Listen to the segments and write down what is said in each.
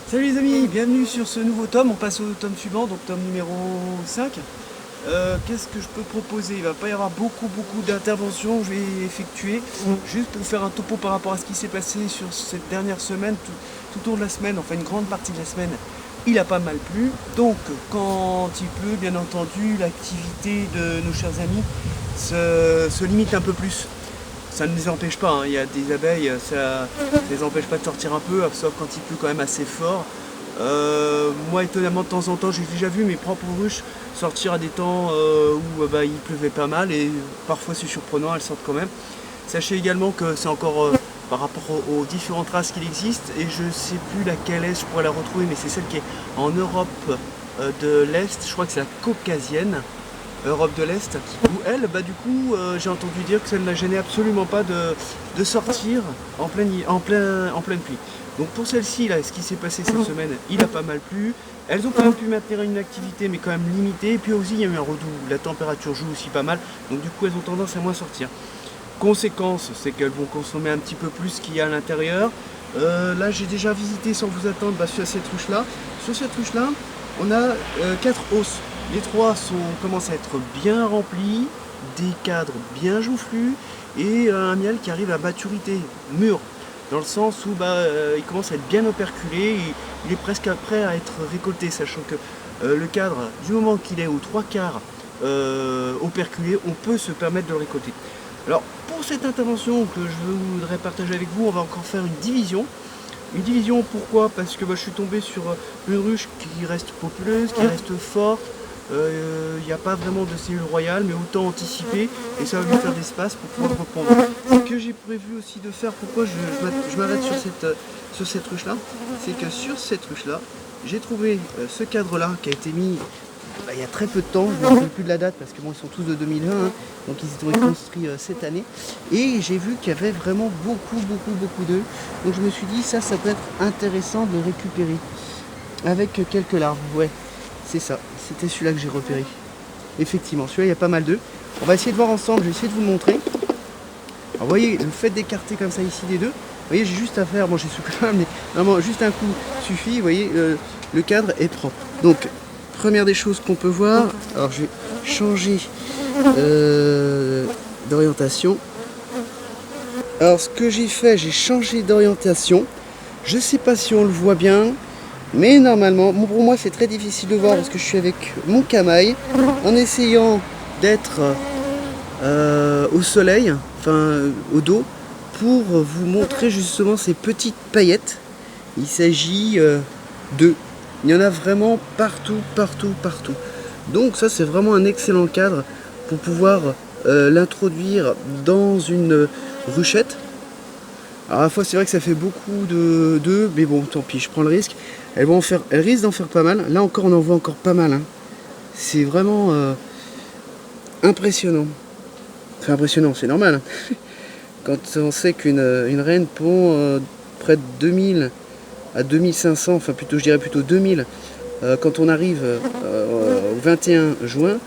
Salut les amis, bienvenue sur ce nouveau tome. On passe au tome suivant, donc tome numéro 5. Qu'est-ce que je peux proposer? Il va pas y avoir beaucoup d'interventions. Je vais effectuer juste pour faire un topo par rapport à ce qui s'est passé sur cette dernière semaine, tout au long de la semaine, enfin une grande partie de la semaine. Il a pas mal plu, donc quand il pleut, bien entendu, l'activité de nos chers amis se limite un peu plus. Ça ne les empêche pas, hein. Il y a des abeilles, ça ne les empêche pas de sortir un peu, sauf quand il pleut quand même assez fort. Moi, étonnamment, de temps en temps, j'ai déjà vu mes propres ruches sortir à des temps où il pleuvait pas mal, et parfois c'est surprenant, elles sortent quand même. Sachez également que c'est encore par rapport aux différentes races qu'il existe, et je sais plus laquelle est, je pourrais la retrouver, mais c'est celle qui est en Europe de l'Est, je crois que c'est la caucasienne. Europe de l'Est, où elle, j'ai entendu dire que ça ne la gênait absolument pas de sortir en pleine pluie. Donc pour celle-ci, là, ce qui s'est passé cette semaine, il a pas mal plu. Elles ont quand même pu maintenir une activité, mais quand même limitée. Et puis aussi, il y a eu un redout. La température joue aussi pas mal. Donc du coup, elles ont tendance à moins sortir. Conséquence, c'est qu'elles vont consommer un petit peu plus ce qu'il y a à l'intérieur. Là, j'ai déjà visité, sans vous attendre, sur cette ruche-là. Sur cette ruche-là, on a 4 hausses. Les 3 commencent à être bien remplis, des cadres bien joufflus et un miel qui arrive à maturité, mûr, dans le sens où il commence à être bien operculé, il est presque prêt à être récolté, sachant que le cadre, du moment qu'il est aux 3/4 operculé, on peut se permettre de le récolter. Alors pour cette intervention que je voudrais partager avec vous, on va encore faire une division. Une division, pourquoi? Parce que je suis tombé sur une ruche qui reste populeuse, qui reste forte. Il n'y a pas vraiment de cellule royale, mais autant anticiper, et ça va lui faire d'espace pour pouvoir reprendre. Ce que j'ai prévu aussi de faire, pourquoi je m'arrête sur cette ruche-là, c'est que sur cette ruche-là, j'ai trouvé ce cadre-là qui a été mis il y a très peu de temps, je ne me rappelle plus de la date parce que bon, ils sont tous de 2001, hein, donc ils ont été construits cette année. Et j'ai vu qu'il y avait vraiment beaucoup d'œufs. Donc je me suis dit, ça peut être intéressant de récupérer avec quelques larves. Ouais, c'est ça, c'était celui-là que j'ai repéré. Effectivement, celui-là, il y a pas mal d'œufs. On va essayer de voir ensemble, je vais essayer de vous le montrer. Alors vous voyez, le fait d'écarter comme ça ici des deux, vous voyez, j'ai juste à faire, bon j'ai soufflé quand même, mais vraiment juste un coup suffit, vous voyez, le cadre est propre. Donc, première des choses qu'on peut voir, alors je vais changer d'orientation. Alors ce que j'ai fait, j'ai changé d'orientation. Je sais pas si on le voit bien, mais normalement, pour moi c'est très difficile de voir parce que je suis avec mon camail en essayant d'être au soleil, enfin au dos, pour vous montrer justement ces petites paillettes. Il s'agit d'œufs. Il y en a vraiment partout. Donc ça c'est vraiment un excellent cadre pour pouvoir l'introduire dans une ruchette. Alors à la fois c'est vrai que ça fait beaucoup d'œufs, mais bon tant pis, je prends le risque. Elles risquent d'en faire pas mal. Là encore on en voit encore pas mal, hein. C'est vraiment impressionnant. Enfin impressionnant, c'est normal, hein. Quand on sait qu'une reine pond près de 2000 à 2500, enfin plutôt je dirais plutôt 2000, quand on arrive au 21 juin,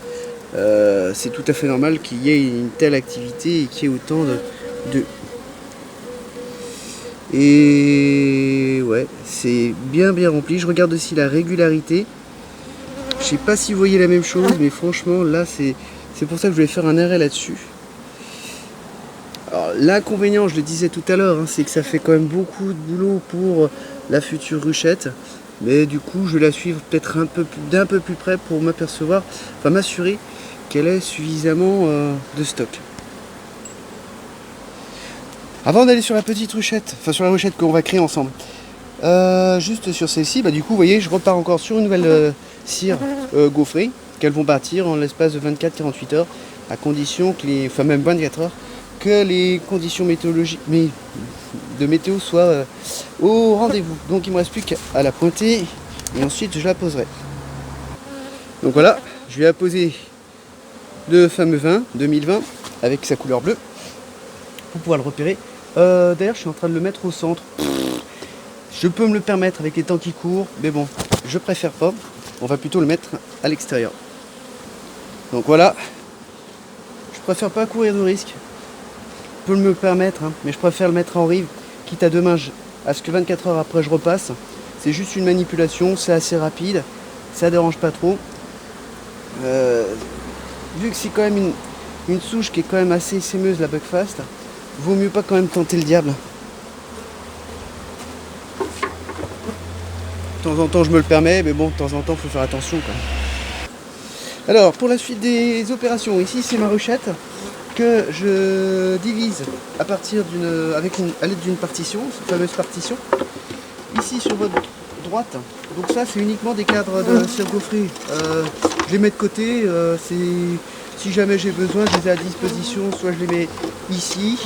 c'est tout à fait normal qu'il y ait une telle activité et qu'il y ait autant de... Et ouais, c'est bien rempli. Je regarde aussi la régularité. Je sais pas si vous voyez la même chose, mais franchement là c'est pour ça que je voulais faire un arrêt là-dessus. Alors l'inconvénient, je le disais tout à l'heure, hein, c'est que ça fait quand même beaucoup de boulot pour la future ruchette. Mais du coup, je vais la suivre peut-être d'un peu plus près pour m'assurer qu'elle ait suffisamment de stock. Avant d'aller sur la petite ruchette, enfin sur la ruchette qu'on va créer ensemble, juste sur celle-ci, du coup, vous voyez, je repars encore sur une nouvelle cire gaufrée qu'elles vont bâtir en l'espace de 24-48 heures, à condition enfin même 24 heures, que les conditions météorologiques de météo soient au rendez-vous. Donc il ne me reste plus qu'à la pointer et ensuite je la poserai. Donc voilà, je vais apposer le fameux vin 2020 avec sa couleur bleue pour pouvoir le repérer. D'ailleurs je suis en train de le mettre au centre. Je peux me le permettre avec les temps qui courent, mais bon, je préfère pas. On va plutôt le mettre à l'extérieur. Donc voilà, je préfère pas courir de risque. Je peux me le permettre, hein, mais je préfère le mettre en rive, quitte à demain à ce que 24 heures après je repasse. C'est juste une manipulation, c'est assez rapide, ça dérange pas trop. Vu que c'est quand même une souche qui est quand même assez sémeuse, la Buckfast, vaut mieux pas quand même tenter le diable. De temps en temps je me le permets, mais bon, de temps en temps il faut faire attention quand même. Alors pour la suite des opérations, ici c'est ma ruchette que je divise à partir à l'aide d'une partition, cette fameuse partition. Ici sur votre droite, donc ça c'est uniquement des cadres de cire gaufrée. Je les mets de côté, si jamais j'ai besoin, je les ai à disposition, soit je les mets ici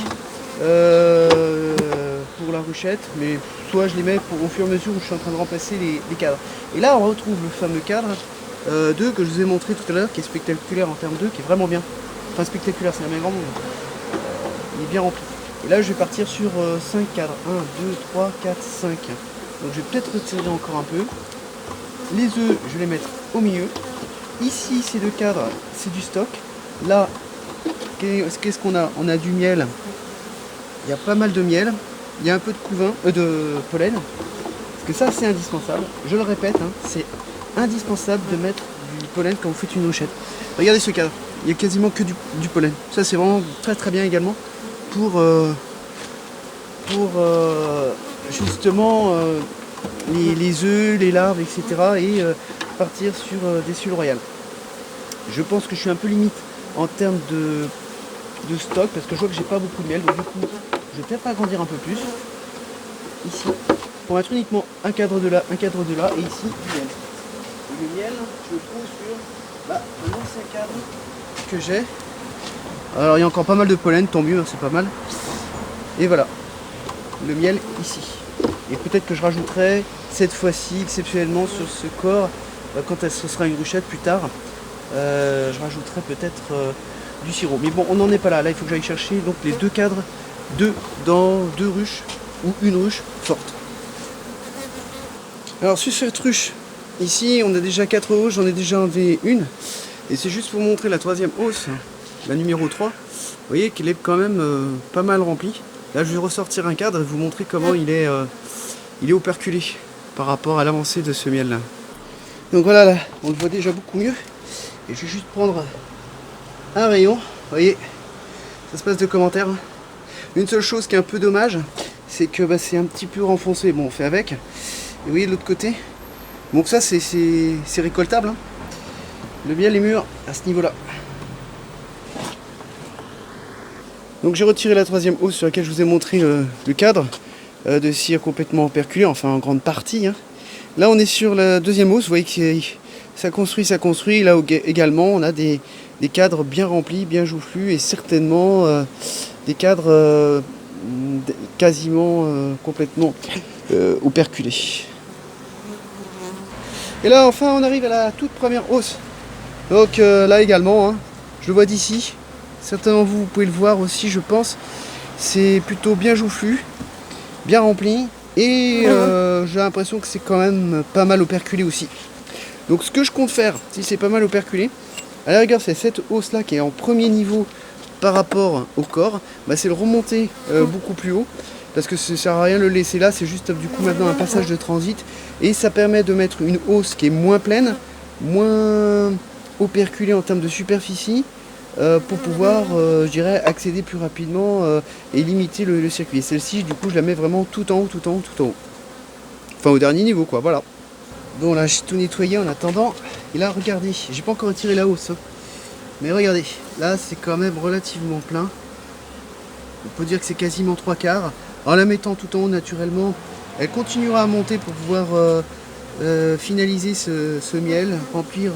pour la ruchette, mais soit je les mets au fur et à mesure où je suis en train de remplacer les cadres. Et là on retrouve le fameux cadre 2 que je vous ai montré tout à l'heure, qui est spectaculaire en termes 2, qui est vraiment bien. Enfin spectaculaire, c'est un bien grand mot. Il est bien rempli. Et là je vais partir sur 5 cadres. 1, 2, 3, 4, 5. Donc je vais peut-être retirer encore un peu. Les œufs, je vais les mettre au milieu. Ici, ces 2 cadres, c'est du stock. Là, qu'est-ce qu'on a? On a du miel. Il y a pas mal de miel. Il y a un peu de couvain, de pollen. Parce que ça, c'est indispensable. Je le répète, hein, c'est indispensable de mettre du pollen quand vous faites une ruchette. Regardez ce cadre. Il y a quasiment que du pollen. Ça, c'est vraiment très très bien également pour justement les œufs, les larves, etc. et partir sur des cellules royales. Je pense que je suis un peu limite en termes de stock parce que je vois que j'ai pas beaucoup de miel, donc du coup je vais peut-être agrandir un peu plus ici pour mettre uniquement un cadre de là, un cadre de là, et ici du miel. Et le miel, je le trouve sur l'ancien cadre que j'ai. Alors il y a encore pas mal de pollen, tant mieux, hein, c'est pas mal. Et voilà, le miel ici. Et peut-être que je rajouterai cette fois-ci exceptionnellement sur ce corps, quand ce sera une ruchette plus tard, je rajouterai peut-être du sirop. Mais bon, on n'en est pas là. Là, il faut que j'aille chercher donc les 2 cadres dans 2 ruches ou une ruche forte. Alors sur cette ruche, ici on a déjà 4 hausses, j'en ai déjà enlevé une. Et c'est juste pour vous montrer la 3e hausse, la numéro 3. Vous voyez qu'elle est quand même pas mal remplie. Là je vais ressortir un cadre et vous montrer comment il est operculé par rapport à l'avancée de ce miel là. Donc voilà, là, on le voit déjà beaucoup mieux. Et je vais juste prendre un rayon. Vous voyez, ça se passe de commentaires. Une seule chose qui est un peu dommage, c'est que c'est un petit peu renfoncé. Bon, on fait avec. Et vous voyez de l'autre côté. Donc ça c'est récoltable, hein. Le miel est mûr à ce niveau là. Donc j'ai retiré la 3e hausse sur laquelle je vous ai montré le cadre de cire complètement operculé, enfin en grande partie, hein. Là on est sur la 2e hausse, vous voyez que ça construit. Là également on a des cadres bien remplis, bien joufflus, et certainement des cadres quasiment complètement operculés. Et là enfin on arrive à la toute première hausse. Donc là également, hein, je le vois d'ici. Certainement vous pouvez le voir aussi, je pense. C'est plutôt bien joufflu, bien rempli, et j'ai l'impression que c'est quand même pas mal operculé aussi. Donc ce que je compte faire, si c'est pas mal operculé, à la rigueur c'est cette hausse là qui est en premier niveau par rapport au corps, c'est le remonter beaucoup plus haut, parce que ça sert à rien de le laisser là, c'est juste du coup maintenant un passage de transit, et ça permet de mettre une hausse qui est moins pleine, moins operculée en termes de superficie, pour pouvoir, je dirais, accéder plus rapidement et limiter le circuit. Et celle-ci, du coup, je la mets vraiment tout en haut, tout en haut, tout en haut. Enfin, au dernier niveau, quoi, voilà. Bon, là, j'ai tout nettoyé en attendant. Et là, regardez, j'ai pas encore retiré la hausse, hein. Mais regardez, là, c'est quand même relativement plein. On peut dire que c'est quasiment 3/4. En la mettant tout en haut, naturellement, elle continuera à monter pour pouvoir finaliser ce miel, remplir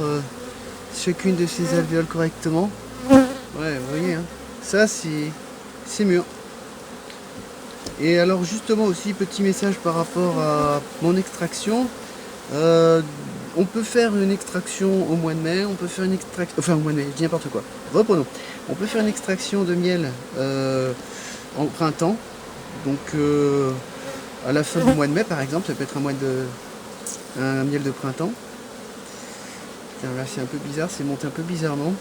chacune de ses alvéoles correctement. Ouais, vous voyez, hein, ça c'est mûr. Et alors justement aussi, petit message par rapport à mon extraction. On peut faire une extraction au mois de mai, on peut faire une extraction... Enfin au mois de mai, je dis n'importe quoi. Reprenons. On peut faire une extraction de miel en printemps. Donc à la fin du mois de mai par exemple, ça peut être un miel de printemps. Là c'est un peu bizarre, c'est monté un peu bizarrement.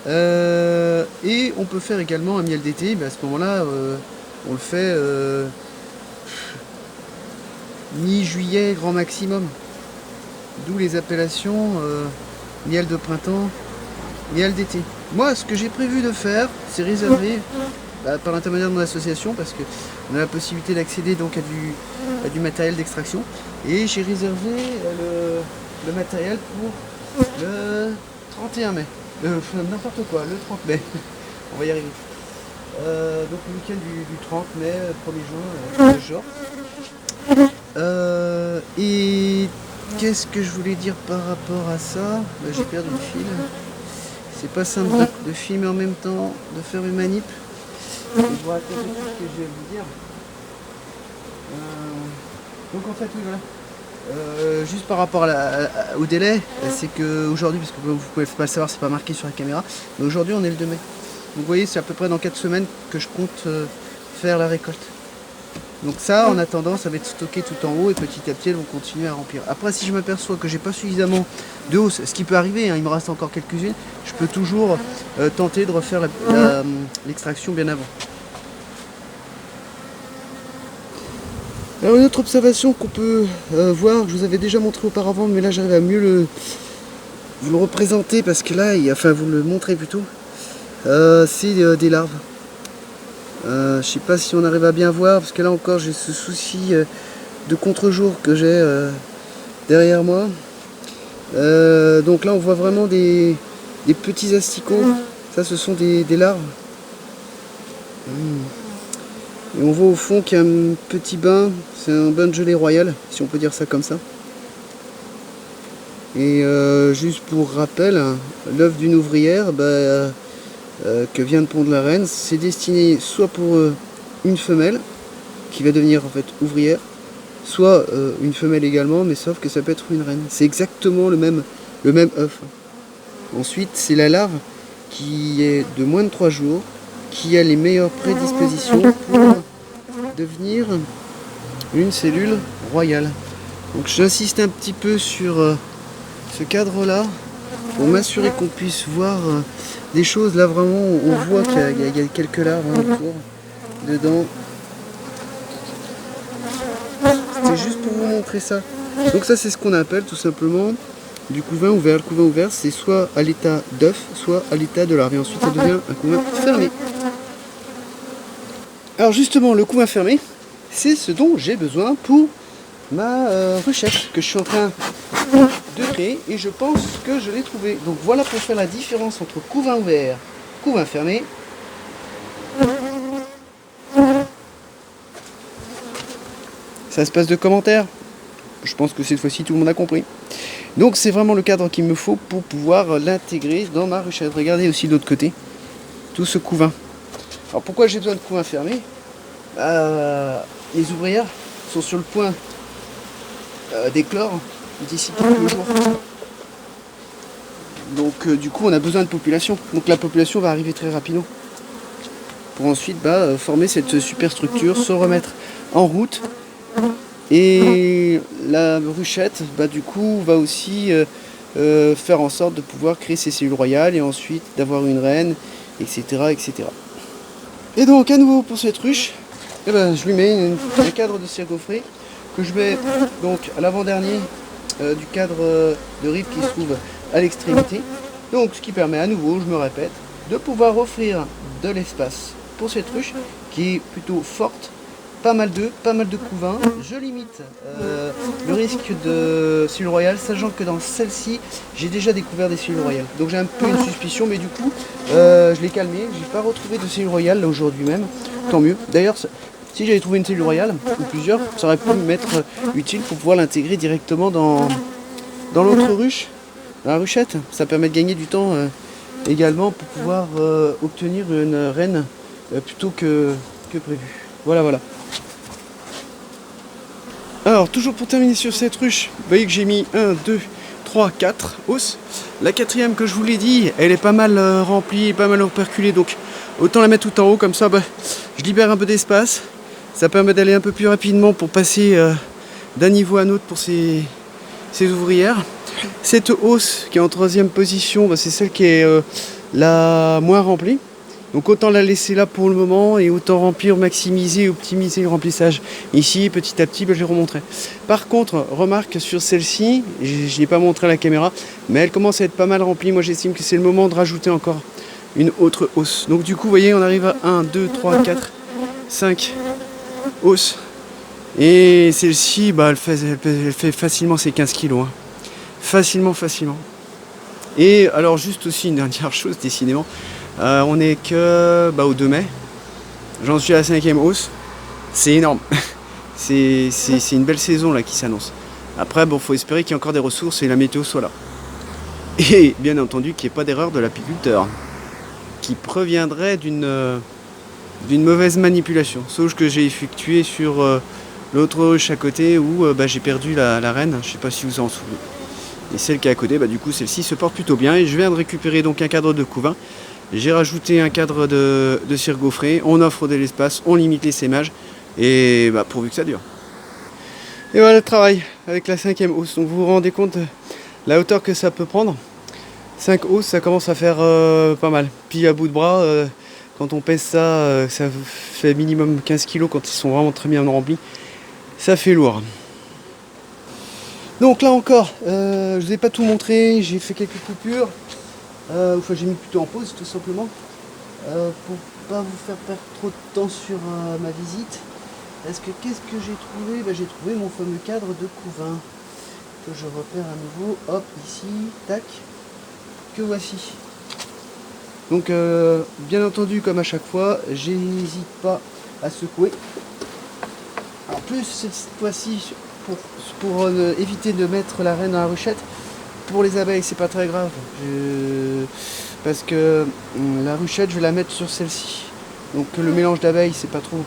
Et on peut faire également un miel d'été, à ce moment là on le fait mi-juillet grand maximum. D'où les appellations miel de printemps, miel d'été. Moi, ce que j'ai prévu de faire, c'est réserver par l'intermédiaire de mon association, parce qu'on a la possibilité d'accéder donc à du matériel d'extraction. Et j'ai réservé le matériel pour le 31 mai. N'importe quoi, le 30 mai. On va y arriver. Donc le week-end du 30 mai, 1er juin, ce genre. Et qu'est-ce que je voulais dire par rapport à ça? J'ai perdu le fil. C'est pas simple de filmer en même temps, de faire une manip. Je vous raconter tout ce que je vais vous dire. Donc en fait, oui, voilà. Juste par rapport au délai, c'est qu'aujourd'hui, parce que vous pouvez pas le savoir, c'est pas marqué sur la caméra, mais aujourd'hui on est le 2 mai. Donc vous voyez, c'est à peu près dans 4 semaines que je compte faire la récolte. Donc ça, en attendant, ça va être stocké tout en haut et petit à petit, elles vont continuer à remplir. Après, si je m'aperçois que j'ai pas suffisamment de hausse, ce qui peut arriver, hein, il me reste encore quelques-unes, je peux toujours tenter de refaire l'extraction bien avant. Alors une autre observation qu'on peut voir, je vous avais déjà montré auparavant, mais là j'arrive à mieux vous le représenter parce que là, enfin vous le montrer plutôt, c'est des larves. Je sais pas si on arrive à bien voir parce que là encore j'ai ce souci de contre-jour que j'ai derrière moi. Donc là on voit vraiment des petits asticots. Ça ce sont des larves. Et on voit au fond qu'il y a un petit bain, c'est un bain de gelée royale, si on peut dire ça comme ça. Et juste pour rappel, l'œuf d'une ouvrière, que vient de pondre la reine, c'est destiné soit pour une femelle qui va devenir en fait ouvrière, soit une femelle également, mais sauf que ça peut être une reine. C'est exactement le même œuf. Ensuite, c'est la larve qui est de moins de 3 jours, qui a les meilleures prédispositions pour devenir une cellule royale. Donc j'insiste un petit peu sur ce cadre là pour m'assurer qu'on puisse voir des choses. Là vraiment on voit qu'il y a quelques larves autour dedans. C'était juste pour vous montrer ça. Donc ça c'est ce qu'on appelle tout simplement du couvain ouvert. Le couvain ouvert c'est soit à l'état d'œuf, soit à l'état de larve. Et ensuite ça devient un couvain fermé. Alors justement le couvain fermé, c'est ce dont j'ai besoin pour ma ruchette que je suis en train de créer et je pense que je l'ai trouvé. Donc voilà pour faire la différence entre couvain ouvert, couvain fermé. Ça se passe de commentaires. Je pense que cette fois-ci tout le monde a compris. Donc c'est vraiment le cadre qu'il me faut pour pouvoir l'intégrer dans ma ruchette. Regardez aussi de l'autre côté, tout ce couvain. Alors pourquoi j'ai besoin de couvain fermé? Les ouvrières sont sur le point d'éclore d'ici quelques jours. Donc du coup on a besoin de population. Donc la population va arriver très rapidement. Pour ensuite former cette superstructure, se remettre en route. Et la ruchette du coup va aussi faire en sorte de pouvoir créer ses cellules royales et ensuite d'avoir une reine, etc., etc. Et donc à nouveau pour cette ruche, je lui mets un cadre de cire gaufrée que je mets donc à l'avant-dernier du cadre de rive qui se trouve à l'extrémité. Donc ce qui permet à nouveau, je me répète, de pouvoir offrir de l'espace pour cette ruche qui est plutôt forte, pas mal d'œufs, pas mal de couvains. Je limite le risque de cellules royales, sachant que dans celle-ci, j'ai déjà découvert des cellules royales. Donc j'ai un peu une suspicion, mais du coup, je l'ai calmé. J'ai pas retrouvé de cellules royales là aujourd'hui même. Tant mieux. D'ailleurs, si j'avais trouvé une cellule royale, ou plusieurs, ça aurait pu m'être utile pour pouvoir l'intégrer directement dans l'autre ruche, dans la ruchette. Ça permet de gagner du temps également pour pouvoir obtenir une reine plutôt que prévu. Voilà. Alors, toujours pour terminer sur cette ruche, vous voyez que j'ai mis 1, 2, 3, 4 hausses. La quatrième que je vous l'ai dit, elle est pas mal remplie, pas mal reperculée, donc autant la mettre tout en haut, comme ça je libère un peu d'espace. Ça permet d'aller un peu plus rapidement pour passer d'un niveau à un autre pour ces ouvrières. Cette hausse qui est en troisième position, c'est celle qui est la moins remplie. Donc autant la laisser là pour le moment et autant remplir, maximiser, optimiser le remplissage. Ici, petit à petit, je les remontrerai. Par contre, remarque sur celle-ci, je ne l'ai pas montré à la caméra, mais elle commence à être pas mal remplie. Moi j'estime que c'est le moment de rajouter encore une autre hausse. Donc du coup, vous voyez, on arrive à 1, 2, 3, 4, 5 hausses. Et celle-ci, elle fait facilement ses 15 kilos. Hein. Facilement. Et alors juste aussi une dernière chose, décidément. On est que au 2 mai. J'en suis à la 5e hausse. C'est énorme. c'est une belle saison là qui s'annonce. Après, faut espérer qu'il y ait encore des ressources et la météo soit là. Et bien entendu qu'il n'y ait pas d'erreur de l'apiculteur qui proviendrait d'une mauvaise manipulation. Sauf que j'ai effectué sur l'autre ruche à côté où j'ai perdu la reine. Je ne sais pas si vous en souvenez. Et celle qui est à côté, du coup celle-ci se porte plutôt bien. Et je viens de récupérer donc un cadre de couvain. J'ai rajouté un cadre de cire gaufrée, on offre de l'espace, on limite les sémages, et pourvu que ça dure. Et voilà le travail avec la 5e hausse. Donc vous vous rendez compte de la hauteur que ça peut prendre. 5 hausses, ça commence à faire pas mal. Puis à bout de bras, quand on pèse ça, ça fait minimum 15 kg quand ils sont vraiment très bien remplis. Ça fait lourd. Donc là encore, je ne vous ai pas tout montré, j'ai fait quelques coupures. J'ai mis plutôt en pause tout simplement pour pas vous faire perdre trop de temps sur ma visite. Qu'est-ce que j'ai trouvé? J'ai trouvé mon fameux cadre de couvain que je repère à nouveau. Hop, ici, tac, que voici. Donc bien entendu, comme à chaque fois, j'hésite pas à secouer. En plus cette fois-ci, pour éviter de mettre la reine dans la ruchette. Pour les abeilles, c'est pas très grave, parce que la ruchette, je vais la mettre sur celle-ci. Donc le mélange d'abeilles, c'est pas trop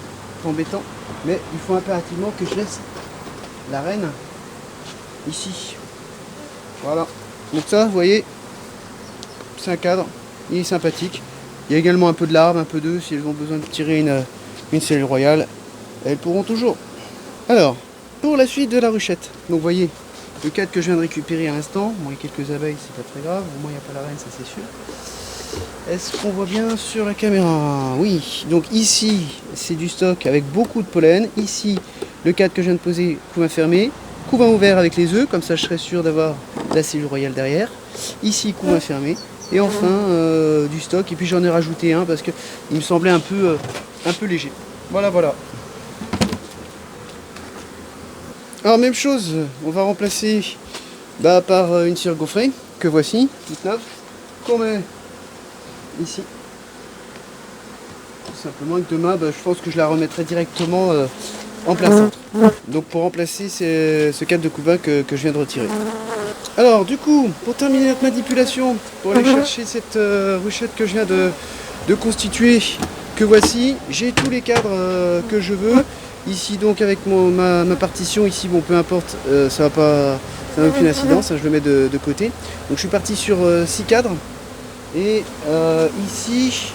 embêtant, mais il faut impérativement que je laisse la reine ici. Voilà. Donc ça, vous voyez, c'est un cadre, il est sympathique. Il y a également un peu de larve, un peu d'œufs, si elles ont besoin de tirer une cellule royale, elles pourront toujours. Alors, pour la suite de la ruchette, donc vous voyez, le cadre que je viens de récupérer à l'instant, il y a quelques abeilles, c'est pas très grave, au moins il n'y a pas la reine, ça c'est sûr. Est-ce qu'on voit bien sur la caméra? Oui, donc ici c'est du stock avec beaucoup de pollen. Ici, le cadre que je viens de poser, couvain fermé, couvain ouvert avec les œufs, comme ça je serai sûr d'avoir la cellule royale derrière. Ici, couvain fermé. Et enfin, du stock, et puis j'en ai rajouté un parce qu'il me semblait un peu léger. Voilà. Alors même chose, on va remplacer par une cire gaufrée, que voici, toute neuve, qu'on met ici. Tout simplement, et que demain, je pense que je la remettrai directement en plein centre. Donc pour remplacer ce cadre de couvain que je viens de retirer. Alors du coup, pour terminer notre manipulation, pour aller chercher cette ruchette que je viens de constituer, que voici, j'ai tous les cadres que je veux. Ici donc avec ma partition, ici peu importe, ça n'a aucune incidence, je le mets de côté. Donc je suis parti sur 6 cadres et ici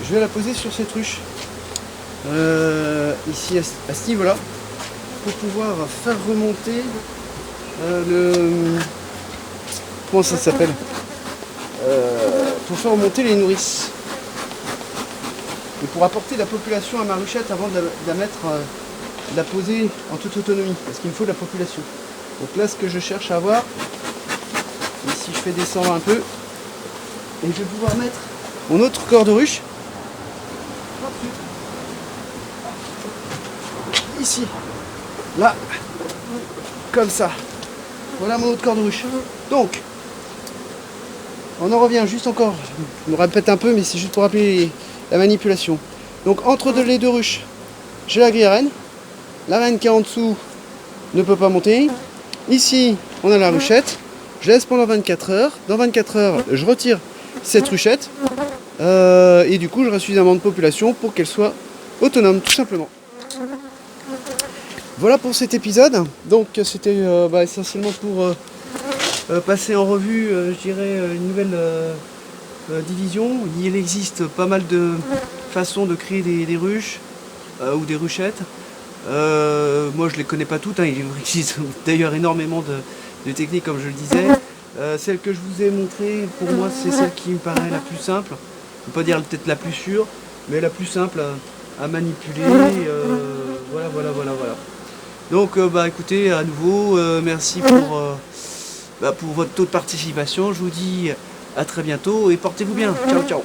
je vais la poser sur cette ruche. Ici à ce niveau là, pour pouvoir faire remonter comment ça s'appelle, pour faire remonter les nourrices. Et pour apporter la population à ma ruchette avant de la poser en toute autonomie, parce qu'il me faut de la population. Donc là, ce que je cherche à avoir, ici je fais descendre un peu, et je vais pouvoir mettre mon autre corps de ruche ici, là, comme ça. Voilà mon autre corps de ruche. Donc, on en revient juste encore, je me répète un peu, mais c'est juste pour rappeler la manipulation. Donc entre les deux ruches, j'ai la grille à reine. La reine qui est en dessous ne peut pas monter. Ici, on a la ruchette. Je laisse pendant 24 heures. Dans 24 heures, je retire cette ruchette. Et du coup, j'aurai suffisamment de population pour qu'elle soit autonome, tout simplement. Voilà pour cet épisode. Donc, c'était essentiellement pour passer en revue, je dirais, une nouvelle division. Il existe pas mal de façons de créer des ruches ou des ruchettes. Moi je les connais pas toutes, il existe d'ailleurs énormément de techniques comme je le disais. Celle que je vous ai montrée, pour moi c'est celle qui me paraît la plus simple. ne pas dire peut-être la plus sûre, mais la plus simple à manipuler. Voilà, voilà, voilà, voilà. Donc, bah, écoutez, à nouveau, merci pour votre taux de participation. Je vous dis à très bientôt et portez-vous bien. Ciao, ciao.